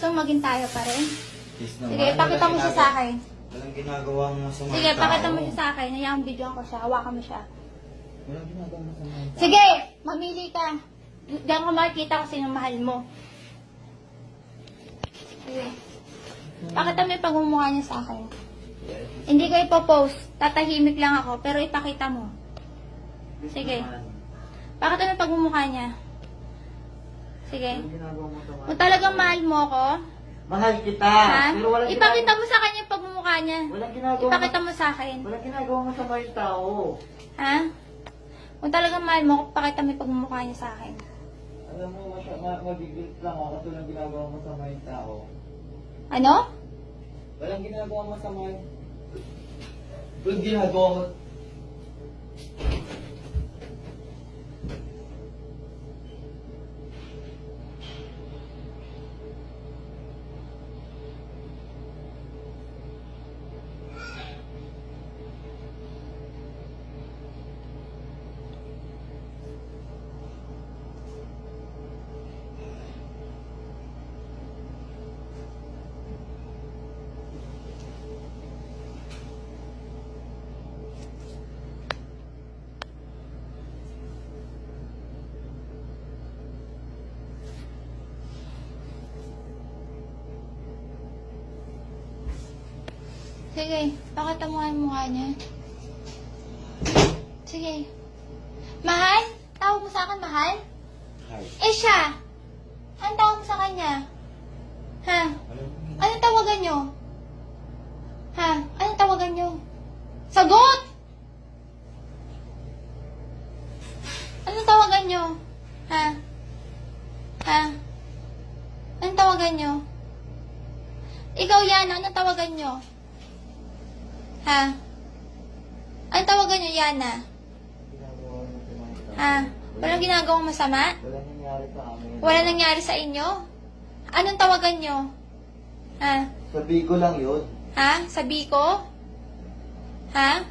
So, maging tayo pa rin. Please naman. Sige, pakita mo siya sa akin. Walang ginagawang masama. Sige, pakita mo siya sa akin. Hayaan videoan ko siya. Hawakan mo siya. Walang ginagawang masama. Sige, mamili ka. Diyan ko makikita kung sino mahal mo. Sige. Pakita mo yung pagmumukha niya sa akin. Hindi ko ipopost. Tatahimik lang ako. Pero ipakita mo. Sige. Pakita mo yung pagmumukha niya. Sige. Kung talagang mahal mo ako, Mahal kita. ha? Pero walang Ipakita mo sa kanya yung pagmumukha niya. Walang ginagawa. Ipakita mo sa akin. Walang ginagawang masama yung tao. Ha? Kung talagang mahal mo ako, pakita mo yung pagmumukha niya sa akin. Alam mo, mabigit lang ako kasi walang ginagawang masama yung tao. Ano? Walang ginagawang masama yung... Walang ginagawang... Sige, pakita mo nga yung mukha niya. Sige. Mahal? Tawag mo sa akin, mahal? Hi. Eh siya! Anong tawag mo sa kanya? Ha? Anong tawagan nyo? Ha? Anong tawagan nyo? Sagot! Anong tawagan nyo? Ha? Ha? Anong tawagan nyo? Ikaw yan, anong tawagan nyo? Ha? Anong tawagan nyo, Yana? Ginagawang masama yung tao. Ha? Walang ginagawang masama? Walang nangyari sa amin. Walang nangyari sa inyo? Anong tawagan nyo? Ha? Sabi ko lang yun. Ha? Sabi ko? Ha?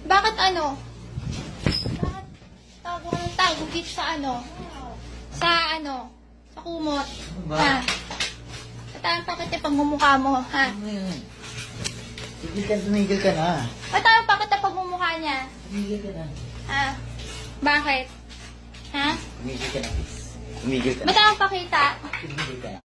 Bakit ano? Bakit tago ka ng tago dito sa ano? Sa ano? Sa kumot? Ba? Ha? Pataan pakit yung pagmumukha mo, ha? Ano yun? Tumigil ka na. Pataan pakit yung pagmumukha niya? Tumigil ka na. Ha? Bakit? Ha? Tumigil ka na, please. Tumigil ka na. Ba't ako pakita? Tumigil ka na.